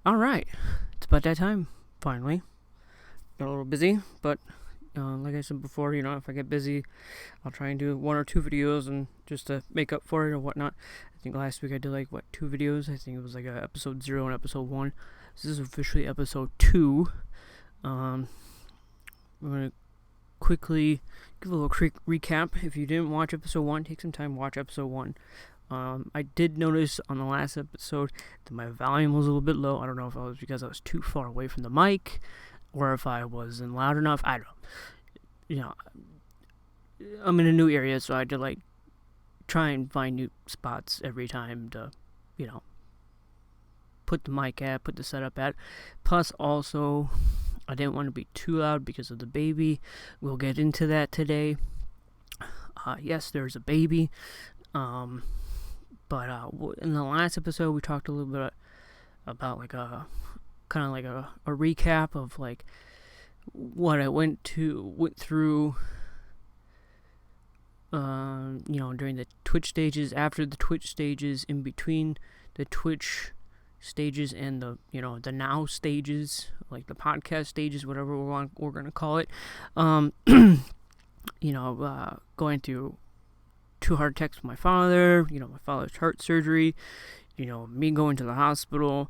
All right, it's about that time. Finally, got a little busy, but like I said before, if I get busy, I'll try and do one or two videos and just to make up for it or whatnot. I think last week I did two videos. I think it was episode 0 and episode 1. This is officially episode 2. Um, we're gonna quickly give a little quick recap. If you didn't watch episode 1, take some time, watch episode 1. I did notice on the last episode that my volume was a little bit low. I don't know if it was because I was too far away from the mic or if I wasn't loud enough. I don't know. I'm in a new area, so I had to try and find new spots every time to, put the mic at, put the setup at. Plus, also, I didn't want to be too loud because of the baby. We'll get into that today. Yes, there's a baby. But in the last episode, we talked a little bit about a recap of what I went through. During the Twitch stages, after the Twitch stages, in between the Twitch stages and the now stages, like the podcast stages, whatever we're gonna call it. Going through 2 heart attacks with my father, my father's heart surgery, me going to the hospital.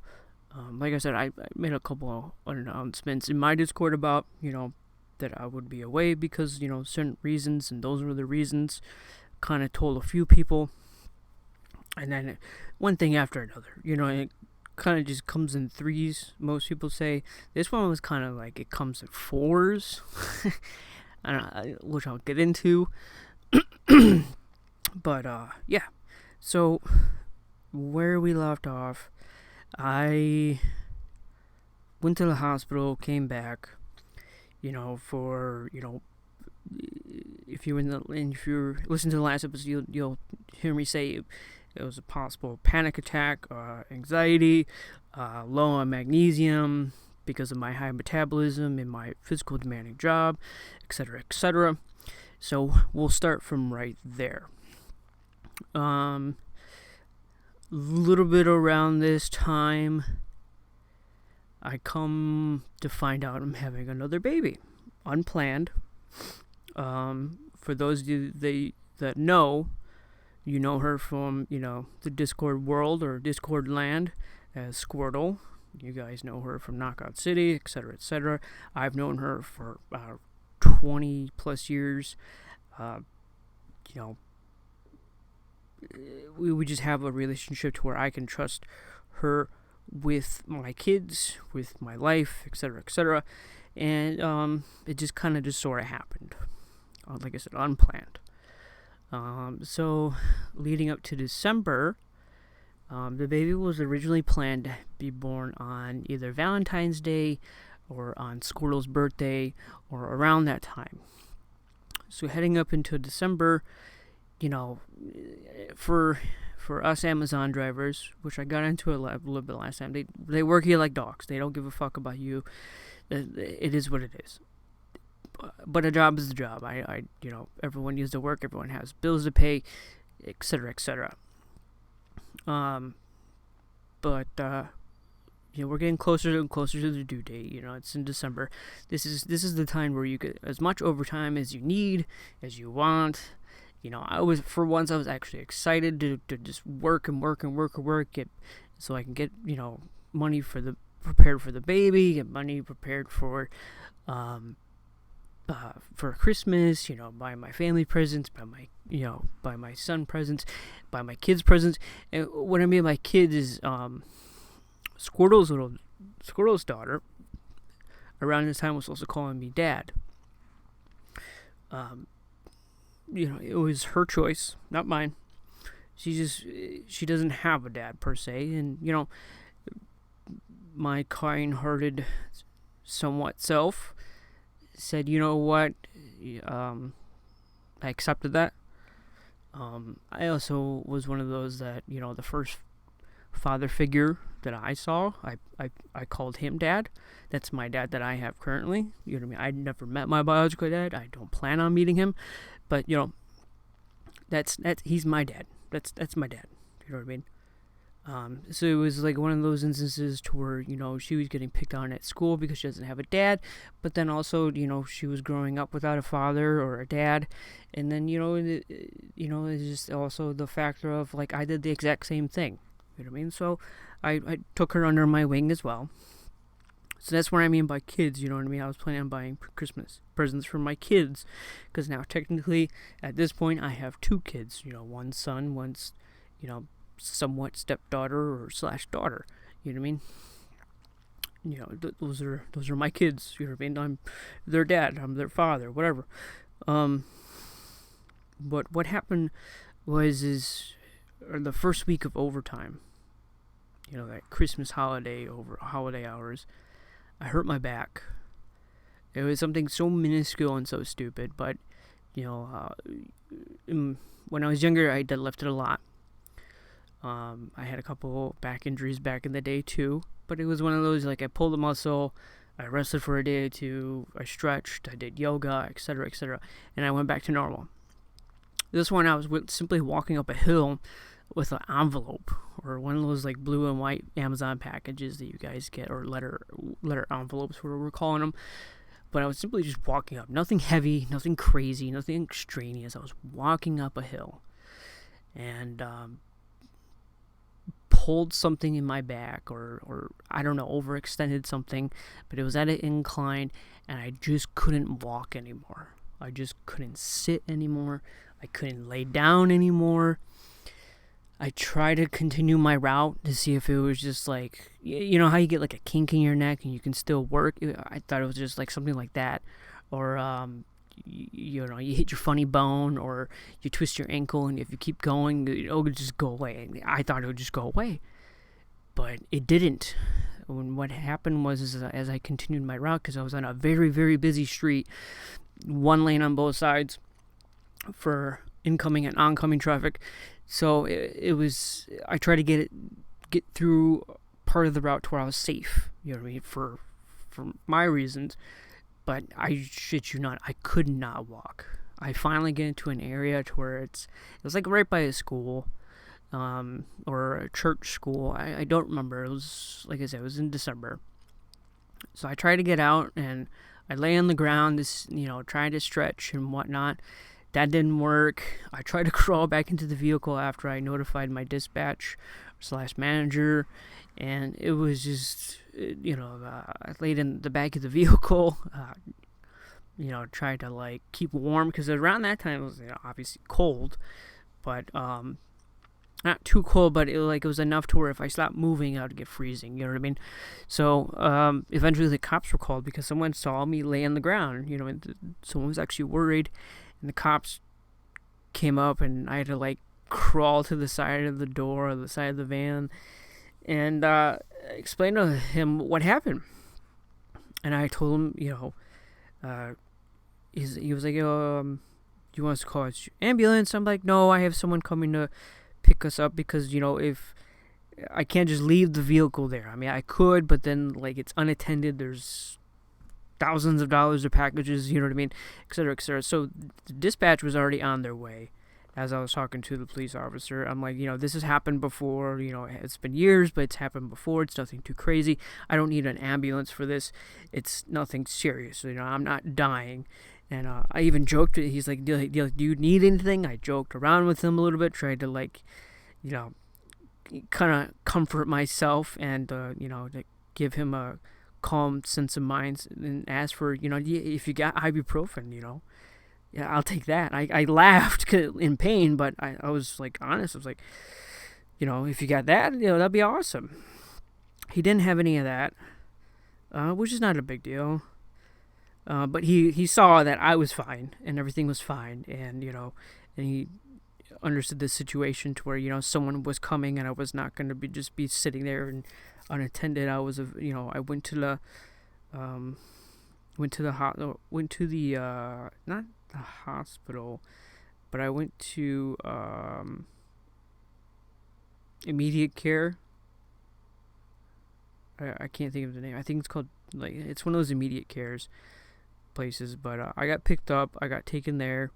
Like I said, I made a couple of announcements in my Discord about, that I would be away because, certain reasons, and those were the reasons. Kind of told a few people, and then one thing after another, it kind of just comes in threes. Most people say this one was kind of it comes in fours, which I'll get into. But yeah, so where we left off, I went to the hospital, came back, for if you listen to the last episode, you'll hear me say it was a possible panic attack, anxiety, low on magnesium because of my high metabolism and my physical demanding job, etc., etc. So we'll start from right there. Little bit around this time, I come to find out I'm having another baby, unplanned. For those of you that know, you know her from the Discord world or Discord land as Squirtle. You guys know her from Knockout City, etc., etc. I've known her for 20 plus years. We just have a relationship to where I can trust her with my kids, with my life, etc., etc. And it just kind of sort of happened. Like I said, unplanned. So leading up to December, the baby was originally planned to be born on either Valentine's Day or on Squirtle's birthday or around that time. So heading up into December, for us Amazon drivers, which I got into a little bit last time, they work here like dogs. They don't give a fuck about you. It is what it is. But a job is a job. Everyone needs to work. Everyone has bills to pay, etc., etc. But we're getting closer and closer to the due date. It's in December. This is the time where you get as much overtime as you need, as you want. I was actually excited to just work so I can get money prepared for the baby, get money prepared for Christmas, buy my family presents, buy my son presents, buy my kids presents. And what I mean by kids is Squirtle's daughter around this time was also calling me dad. It was her choice, not mine. She doesn't have a dad per se, and my kind-hearted somewhat self said, you know what, I accepted that. I also was one of those that, the first father figure that I saw, I called him dad. That's my dad that I have currently. You know what I mean? I never met my biological dad. I don't plan on meeting him. But, that's he's my dad. That's my dad. You know what I mean? So it was like one of those instances to where, she was getting picked on at school because she doesn't have a dad, but then also, she was growing up without a father or a dad. And then, it's just also the factor of, like, I did the exact same thing. You know what I mean? So I took her under my wing as well. So that's what I mean by kids, you know what I mean? I was planning on buying Christmas presents for my kids, because now technically, at this point, I have 2 kids. One son, one's, somewhat stepdaughter or slash daughter. You know what I mean? Those are my kids. You know what I mean? I'm their dad. I'm their father. Whatever. But what happened was the first week of overtime. That Christmas holiday over holiday hours. I hurt my back. It was something so minuscule and so stupid, but when I was younger, I deadlifted a lot. I had a couple back injuries back in the day too, but it was one of those, like, I pulled a muscle, I rested for a day or two, I stretched, I did yoga, etc., and I went back to normal. This one, I was simply walking up a hill with an envelope, or one of those, like, blue and white Amazon packages that you guys get, or letter envelopes, whatever we're calling them. But I was simply just walking up, nothing heavy, nothing crazy, nothing extraneous. I was walking up a hill, and pulled something in my back, or I don't know, overextended something, but it was at an incline, and I just couldn't walk anymore. I just couldn't sit anymore. I couldn't lay down anymore. I tried to continue my route to see if it was just like, how you get like a kink in your neck and you can still work. I thought it was just like something like that, or you hit your funny bone, or you twist your ankle, and if you keep going, it would just go away. I thought it would just go away, but it didn't. What happened was, as I continued my route, because I was on a very, very busy street, 1 lane on both sides for incoming and oncoming traffic. So it was, I tried to get through part of the route to where I was safe, you know what I mean, for my reasons. But I shit you not, I could not walk. I finally get into an area to where it was like right by a school, or a church school. I don't remember. It was, like I said, it was in December. So I tried to get out, and I lay on the ground, trying to stretch and whatnot. That didn't work. I tried to crawl back into the vehicle after I notified my dispatch / manager, and it was just, I laid in the back of the vehicle, tried to, like, keep warm, because around that time it was, obviously cold, but not too cold, but it was enough to where if I stopped moving, I would get freezing. You know what I mean? So eventually the cops were called because someone saw me lay on the ground. And someone was actually worried. And the cops came up, and I had to, like, crawl to the side of the door, or the side of the van, and explain to him what happened. And I told him, he was like, do you want us to call an ambulance? I'm like, no, I have someone coming to pick us up, because, if I can't just leave the vehicle there. I mean, I could, but then, like, it's unattended. There's thousands of dollars of packages, you know what I mean, etc., etc. So the dispatch was already on their way as I was talking to the police officer. I'm like, this has happened before, it's been years, but it's happened before. It's nothing too crazy. I don't need an ambulance for this. It's nothing serious. I'm not dying. And I even joked, he's like, do you need anything? I joked around with him a little bit, tried to, like, kind of comfort myself, and, to give him a calm sense of mind, and ask for, if you got ibuprofen, yeah, I'll take that. I laughed in pain, but I was, like, honest. I was like, if you got that, that'd be awesome. He didn't have any of that, which is not a big deal. But he saw that I was fine and everything was fine, and and he understood the situation to where someone was coming, and I was not going to be sitting there and unattended. I was I went to the not the hospital, but I went to immediate care. I can't think of the name. I think it's called, like, it's one of those immediate cares places, but I got picked up. I got taken there.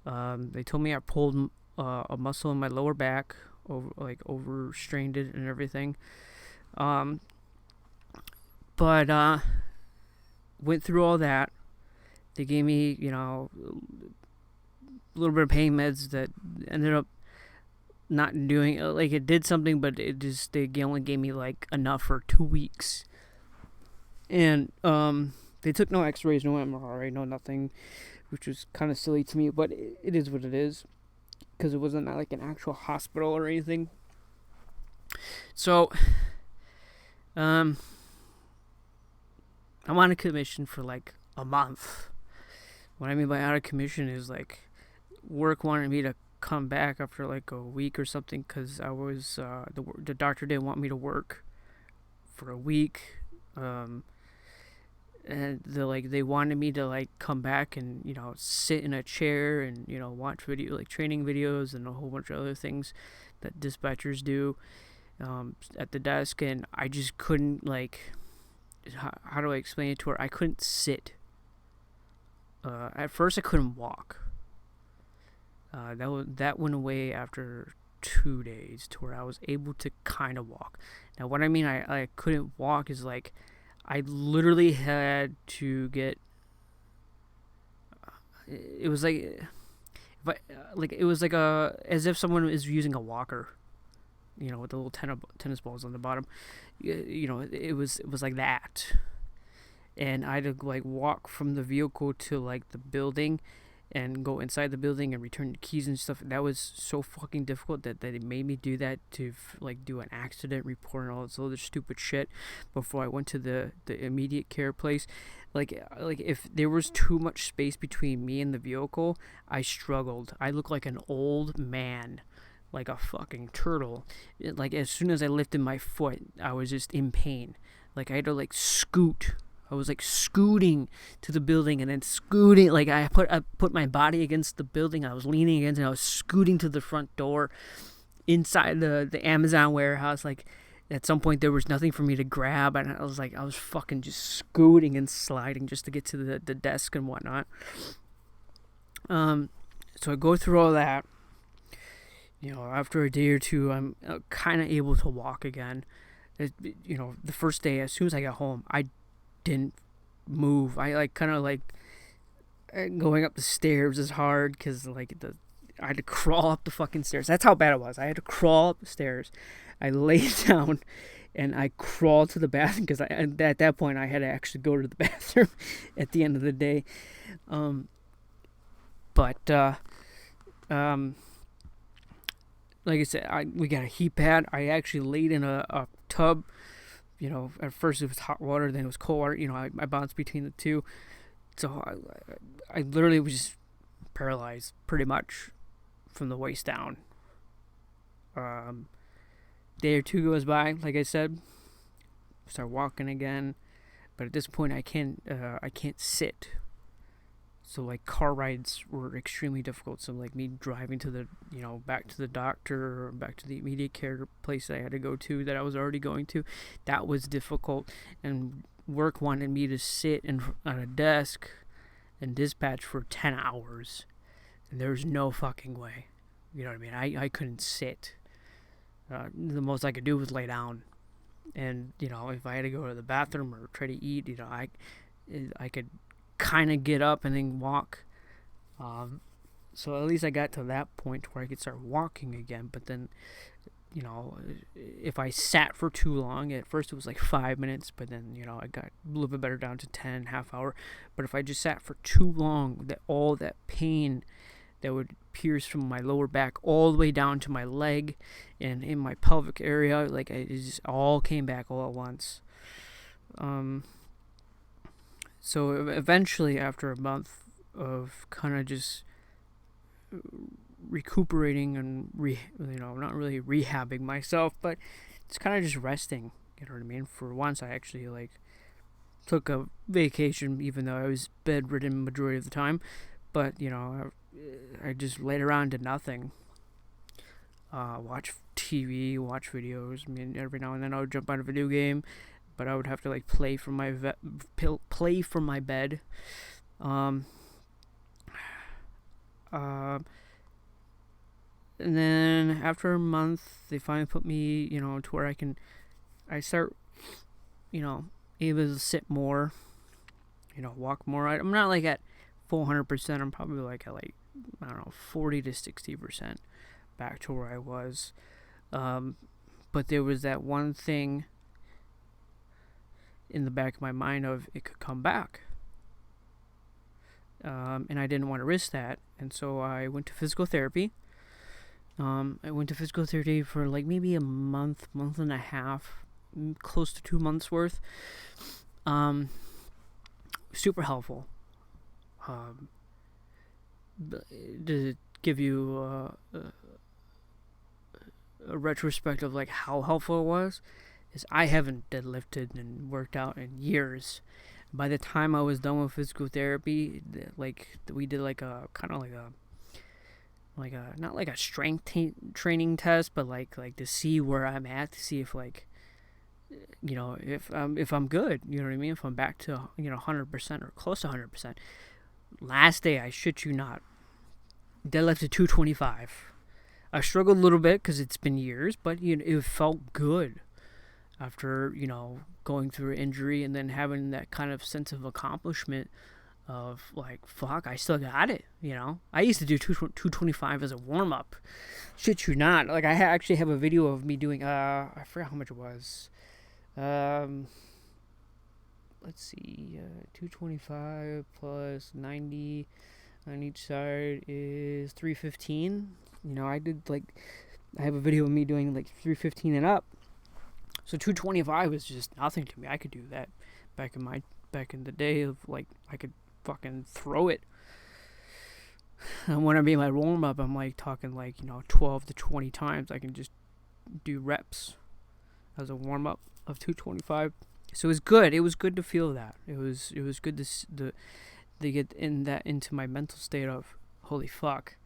They told me I pulled a muscle in my lower back, overstrained it and everything. But went through all that. They gave me, a little bit of pain meds that ended up not doing, it did something, but they only gave me like enough for 2 weeks. And they took no x-rays, no MRI, no nothing, which was kind of silly to me, but it is what it is, because it wasn't like an actual hospital or anything. So I'm on a commission for like a month. What I mean by out of commission is like work wanted me to come back after like a week or something, because I was the doctor didn't want me to work for a week. And they wanted me to like come back and sit in a chair and watch training videos and a whole bunch of other things that dispatchers do at the desk, and I just couldn't, how do I explain it to her? I couldn't sit. At first I couldn't walk. That went away after 2 days to where I was able to kind of walk. Now what I mean I couldn't walk is like I literally had to get. It was like, it was like as if someone is using a walker, with the little tennis balls on the bottom. It was like that, and I had to like walk from the vehicle to like the building, and go inside the building and return the keys and stuff. That was so fucking difficult that they made me do that to do an accident report and all this other stupid shit before I went to the immediate care place. Like if there was too much space between me and the vehicle, I struggled. I looked like an old man, like a fucking turtle. Like as soon as I lifted my foot, I was just in pain. Like I had to scoot. I was scooting to the building and then scooting. Like I put my body against the building. I was leaning against it. And I was scooting to the front door inside the Amazon warehouse. Like at some point there was nothing for me to grab, and I was fucking just scooting and sliding just to get to the desk and whatnot. So I go through all that. After a day or two, I'm kind of able to walk again. The first day, as soon as I got home, I didn't move. I going up the stairs is hard because I had to crawl up the fucking stairs. That's how bad it was. I had to crawl up the stairs. I laid down and I crawled to the bathroom because at that point I had to actually go to the bathroom at the end of the day. Like I said, we got a heat pad. I actually laid in a tub. At first it was hot water, then it was cold water. I bounced between the two. So I literally was just paralyzed pretty much from the waist down. Day or two goes by, like I said, start walking again. But at this point I can't sit. So car rides were extremely difficult. So me driving to the back to the doctor or back to the immediate care place that I had to go to that I was already going to, that was difficult. And work wanted me to sit on a desk and dispatch for 10 hours, and there's no fucking way. You know what I mean? I couldn't sit. The most I could do was lay down, and if I had to go to the bathroom or try to eat, I could kind of get up and then walk. So at least I got to that point where I could start walking again. But then, if I sat for too long, at first it was 5 minutes, but then, I got a little bit better down to 10, half hour. But if I just sat for too long, all that pain that would pierce from my lower back all the way down to my leg and in my pelvic area, it just all came back all at once. So eventually, after a month of kind of just recuperating and not really rehabbing myself, but it's kind of just resting. You know what I mean? For once, I actually took a vacation, even though I was bedridden majority of the time. But I just laid around, did nothing. Watch TV, watch videos. I mean, every now and then I would jump on a video game, but I would have to play from my bed. And then after a month, they finally put me, to where I start, able to sit more, walk more. I'm not like at full 100%. I'm probably like at like, I don't know, 40 to 60% back to where I was. But there was that one thing in the back of my mind of it could come back. And I didn't want to risk that. And so I went to physical therapy. I went to physical therapy for like maybe a month and a half, close to 2 months worth. Super helpful. To give you a retrospect of like how helpful it was, is I haven't deadlifted and worked out in years. By the time I was done with physical therapy, like we did like a kind of like a not like a strength training test, but like to see where I'm at, to see if like if I'm good, you know what I mean, if I'm back to 100% or close to 100%. Last day, I shit you not, deadlifted 225. I struggled a little bit because it's been years, but it felt good after going through an injury and then having that kind of sense of accomplishment of like, fuck, I still got it. I used to do 225 as a warm up. Shit you not. Like I actually have a video of me doing I forgot how much it was. Let's see, 225 plus 90 on each side is 315. I have a video of me doing like 315 and up. So 225 was just nothing to me. I could do that back in the day of like I could fucking throw it. And when I made my warm up, I'm like talking like 12 to 20 times. I can just do reps as a warm up of 225. So it was good. It was good to feel that. It was good to get into my mental state of holy fuck.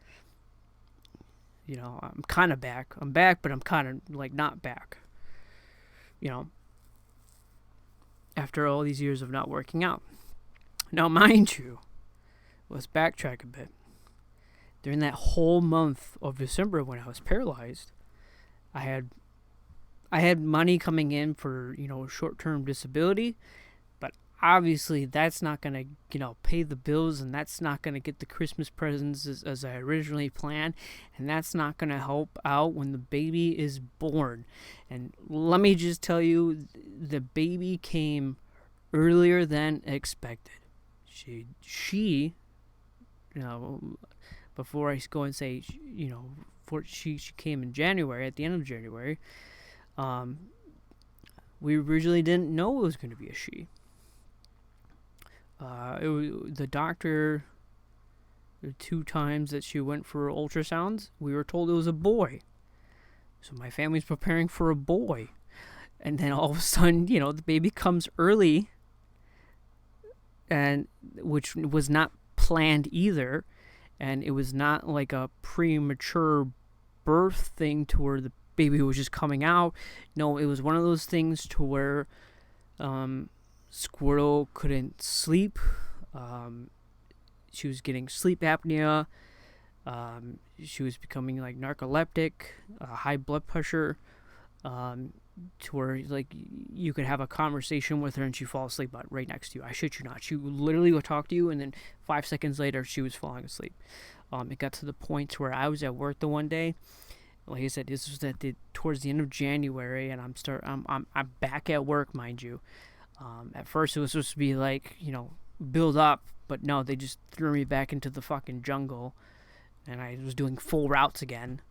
I'm kind of back. I'm back, but I'm kind of like not back. After all these years of not working out. Now, mind you, let's backtrack a bit. During that whole month of December when I was paralyzed, I had money coming in for, short-term disability, but obviously that's not going to, pay the bills, and that's not going to get the Christmas presents as I originally planned, and that's not going to help out when the baby is born. And let me just tell you, the baby came earlier than expected. She before I go and say, before she came in January, at the end of January, we originally didn't know it was going to be a she. The doctor, the 2 times that she went for ultrasounds, we were told it was a boy. So my family's preparing for a boy. And then all of a sudden, the baby comes early, and which was not planned either. And it was not like a premature birth thing to where the baby was just coming out. No, it was one of those things to where Squirtle couldn't sleep. She was getting sleep apnea. She was becoming like narcoleptic, high blood pressure, to where like you could have a conversation with her and she'd fall asleep right next to you. I shit you not. She literally would talk to you, and then 5 seconds later she was falling asleep. It got to the point where I was at work the one day. Like I said, this was towards the end of January, and I'm back at work, mind you. At first it was supposed to be like, build up, but no, they just threw me back into the fucking jungle, and I was doing full routes again.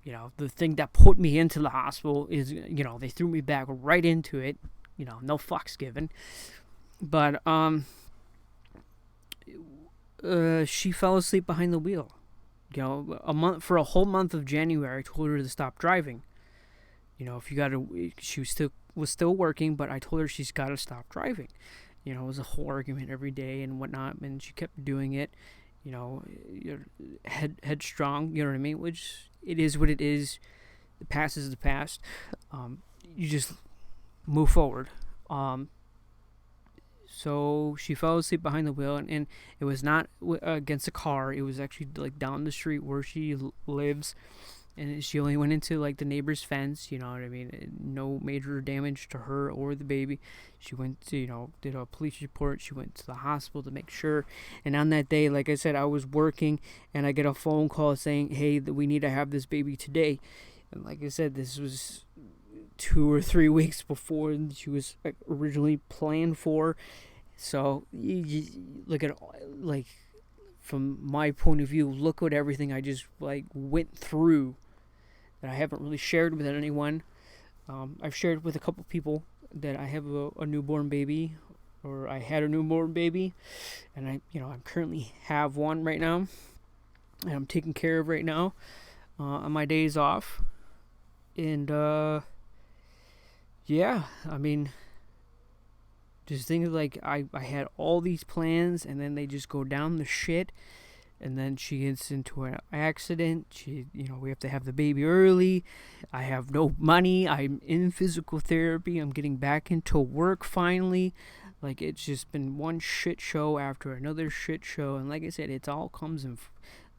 The thing that put me into the hospital is, they threw me back right into it. No fucks given. But, she fell asleep behind the wheel. For a whole month of January, I told her to stop driving. She was still working, but I told her she's got to stop driving. It was a whole argument every day and whatnot, and she kept doing it. Headstrong, you know what I mean? Which, it is what it is. The past is the past. You just move forward. So she fell asleep behind the wheel, and it was not against a car. It was actually like down the street where she lives, and she only went into like the neighbor's fence. You know what I mean? No major damage to her or the baby. She went to, did a police report. She went to the hospital to make sure. And on that day, like I said, I was working, and I get a phone call saying, "Hey, we need to have this baby today." And like I said, this was 2 or 3 weeks before she was originally planned for. So you look at, like, from my point of view, look at everything I just like went through that I haven't really shared with anyone. I've shared with a couple people that I have a newborn baby, or I had a newborn baby, and I currently have one right now, and I'm taking care of right now on my days off. And yeah, I mean, just think of, like, I had all these plans, and then they just go down the shit. And then she gets into an accident. We have to have the baby early. I have no money. I'm in physical therapy. I'm getting back into work finally. Like, it's just been one shit show after another shit show. And like I said, it all comes in,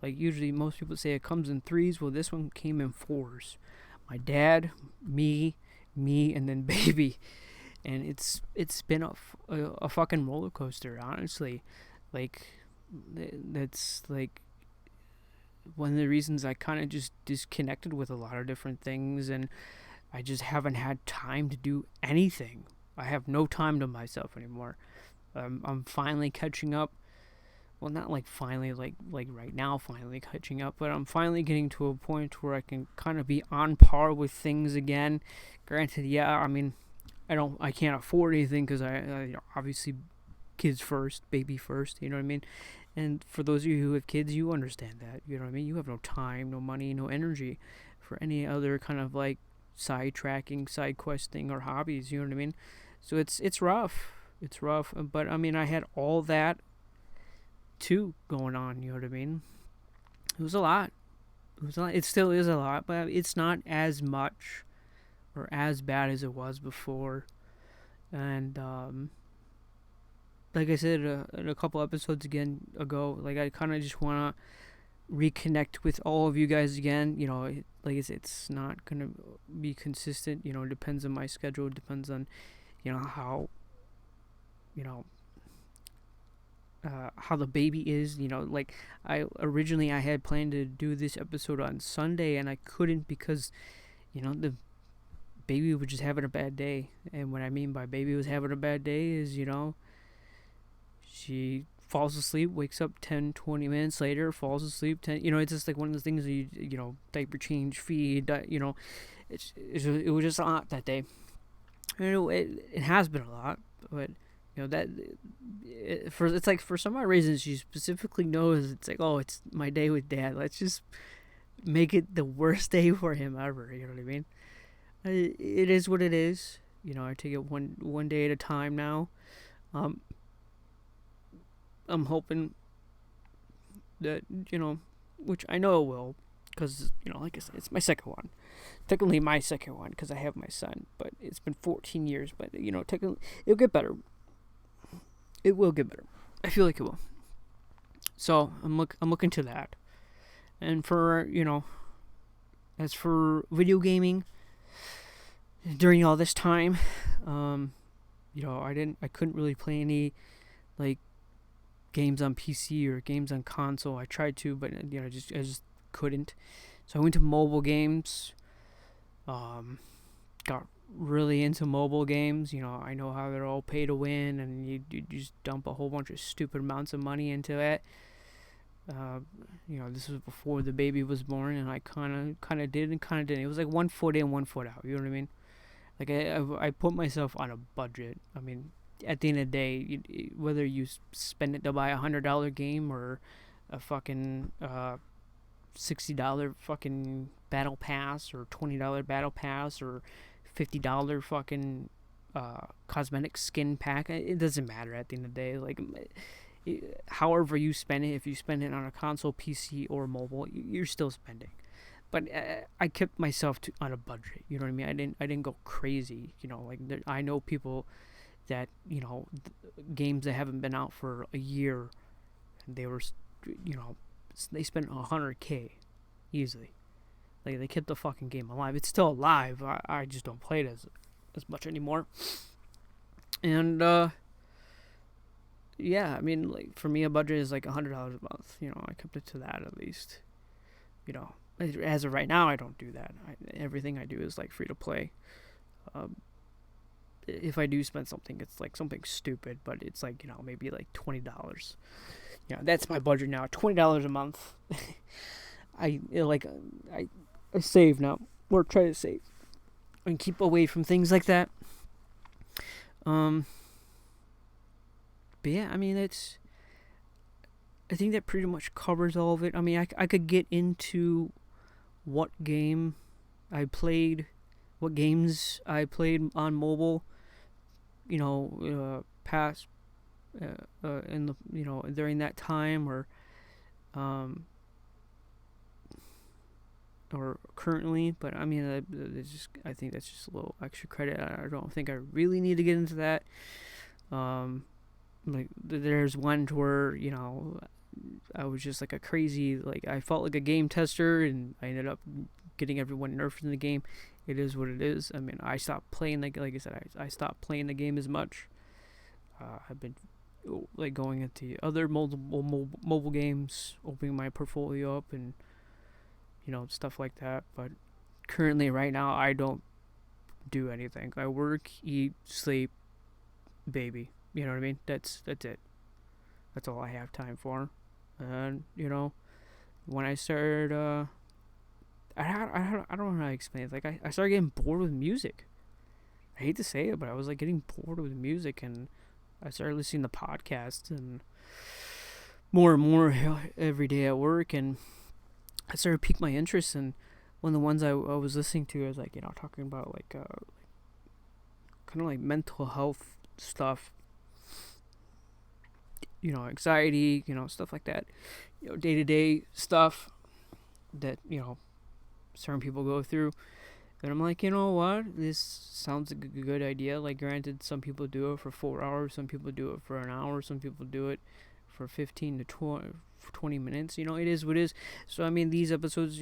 like, usually most people say it comes in threes. Well, this one came in fours. My dad, me, and then baby. And it's been a fucking roller coaster, honestly. Like, that's like one of the reasons I kind of just disconnected with a lot of different things, and I just haven't had time to do anything. I have no time to myself anymore. I'm finally catching up. Well, not like finally, like right now, finally catching up, but I'm finally getting to a point where I can kind of be on par with things again. Granted, yeah, I mean, I can't afford anything because I obviously kids first, baby first, you know what I mean? And for those of you who have kids, you understand that, you know what I mean? You have no time, no money, no energy for any other kind of like side tracking, side questing, or hobbies, you know what I mean? So it's rough. It's rough, but I mean, I had all that too going on, you know what I mean? It was a lot. It still is a lot, but it's not as much or as bad as it was before. And like I said in a couple episodes ago, like, I kind of just want to reconnect with all of you guys again. Like I said, it's not going to be consistent. It depends on my schedule. It depends on, how, how the baby is. Like, I had planned to do this episode on Sunday, and I couldn't because, the baby was just having a bad day. And what I mean by baby was having a bad day is, she falls asleep, wakes up 10-20 minutes later, falls asleep 10. It's just like one of those things that diaper change, feed, it was just a lot that day. It has been a lot, but it's like, for some odd reason, she specifically knows it's like, oh, it's my day with dad, let's just make it the worst day for him ever. You know what I mean? It is what it is. I take it one day at a time now. I'm hoping that, which I know it will, because, like I said, it's my second one. Technically my second one, because I have my son, but it's been 14 years, but, technically, it'll get better. It will get better. I feel like it will. So, I'm looking to that. And for, as for video gaming, during all this time, I couldn't really play any, like, games on PC or games on console. I tried to, but I just couldn't. So I went to mobile games. Got really into mobile games. I know how they're all pay to win, and you just dump a whole bunch of stupid amounts of money into it. This was before the baby was born, and I kind of did and kind of didn't. It was like 1 foot in, 1 foot out. You know what I mean? Like, I put myself on a budget. I mean, at the end of the day, whether you spend it to buy $100 game or a fucking $60 fucking battle pass, or $20 battle pass, or $50 fucking cosmetic skin pack, it doesn't matter at the end of the day. Like, however you spend it, if you spend it on a console, PC, or mobile, you're still spending. But I kept myself on a budget. You know what I mean? I didn't go crazy. Like, I know people that, games that haven't been out for a year, and they were, they spent 100K easily. Like, they kept the fucking game alive. It's still alive. I just don't play it as much anymore. And yeah, I mean, like, for me, a budget is like $100 a month. I kept it to that at least. As of right now, I don't do that. Everything I do is like free to play. If I do spend something, it's like something stupid, but it's like, maybe like $20. That's my budget now. $20 a month. I save now, or try to save, and keep away from things like that. But yeah, I mean, I think that pretty much covers all of it. I mean, I could get into what games I played on mobile, past, in the, during that time, or currently. But I mean, I think that's just a little extra credit. I don't think I really need to get into that. Like, there's one where, I was just like a crazy, like, I felt like a game tester, and I ended up getting everyone nerfed in the game. It is what it is. I mean, I stopped playing, like I said, I stopped playing the game as much. I've been, like, going into other mobile games, opening my portfolio up, and, stuff like that. But currently, right now, I don't do anything. I work, eat, sleep, baby. You know what I mean? That's it. That's all I have time for. And, when I started, I don't know how to explain it. Like, I started getting bored with music. I hate to say it, but I was, like, getting bored with music, and I started listening to podcasts, and more and more every day at work, and I started to pique my interest. And one of the ones I was listening to was, like, talking about, like, kind of like mental health stuff, anxiety, stuff like that, day-to-day stuff that, certain people go through. And I'm like, you know what, this sounds like a good idea. Like, granted, some people do it for 4 hours, some people do it for an hour, some people do it for 15 to 20 minutes. It is what it is. So, I mean, these episodes,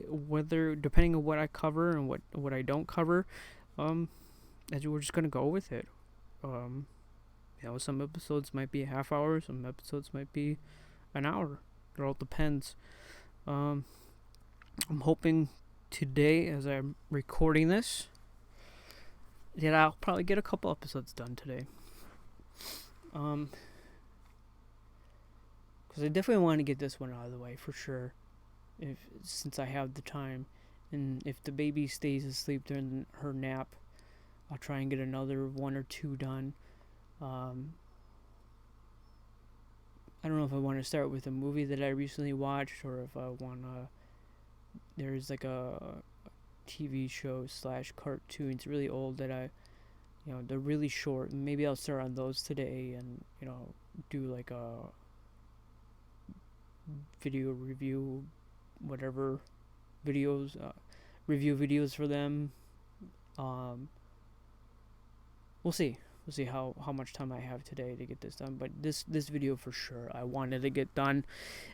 whether, depending on what I cover and what I don't cover, as we're just gonna go with it. Some episodes might be a half hour, some episodes might be an hour. It all depends. I'm hoping today, as I'm recording this, that I'll probably get a couple episodes done today. Because I definitely want to get this one out of the way for sure, since I have the time. And if the baby stays asleep during her nap, I'll try and get another 1 or 2 done. I don't know if I want to start with a movie that I recently watched, or if I want to. There's like a TV show / cartoon. It's really old that they're really short. Maybe I'll start on those today, and do like a video review, whatever videos, review videos for them. We'll see. We'll see how much time I have today to get this done. But this video for sure, I wanted to get done,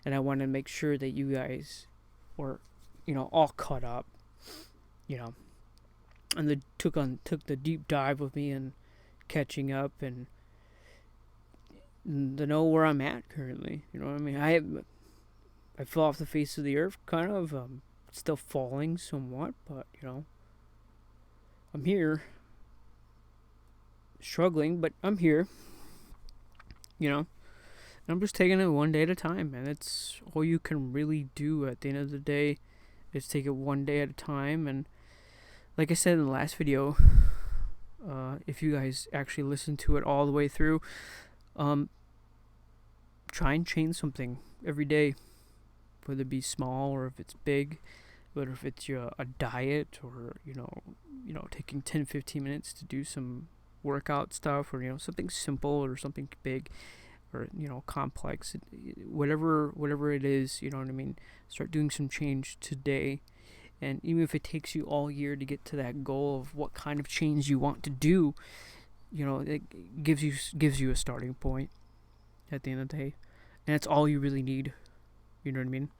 and I wanted to make sure that you guys were, all caught up, and they took the deep dive with me and catching up, and to know where I'm at currently. You know what I mean? I fell off the face of the earth, kind of. Still falling somewhat, but I'm here. Struggling, but I'm here. And I'm just taking it one day at a time, and it's all you can really do at the end of the day, is take it one day at a time. And like I said in the last video, if you guys actually listen to it all the way through, try and change something every day, whether it be small or if it's big, whether if it's a diet, or taking 10-15 minutes to do some workout stuff, or something simple or something big, or complex, whatever it is. You know what I mean? Start doing some change today, and even if it takes you all year to get to that goal of what kind of change you want to do, it gives you a starting point at the end of the day, and that's all you really need. You know what I mean?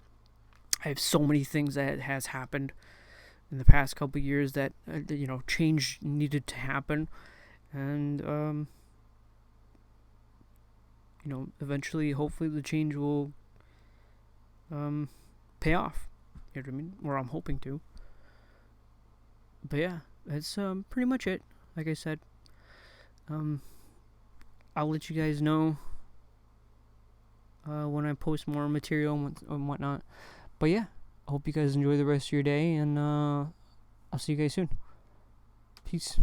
I have so many things that has happened in the past couple of years that change needed to happen, and eventually, hopefully, the change will pay off. You know what I mean? Or I'm hoping to. But yeah, that's pretty much it. Like I said, I'll let you guys know when I post more material and whatnot. But yeah, I hope you guys enjoy the rest of your day, and I'll see you guys soon. Peace.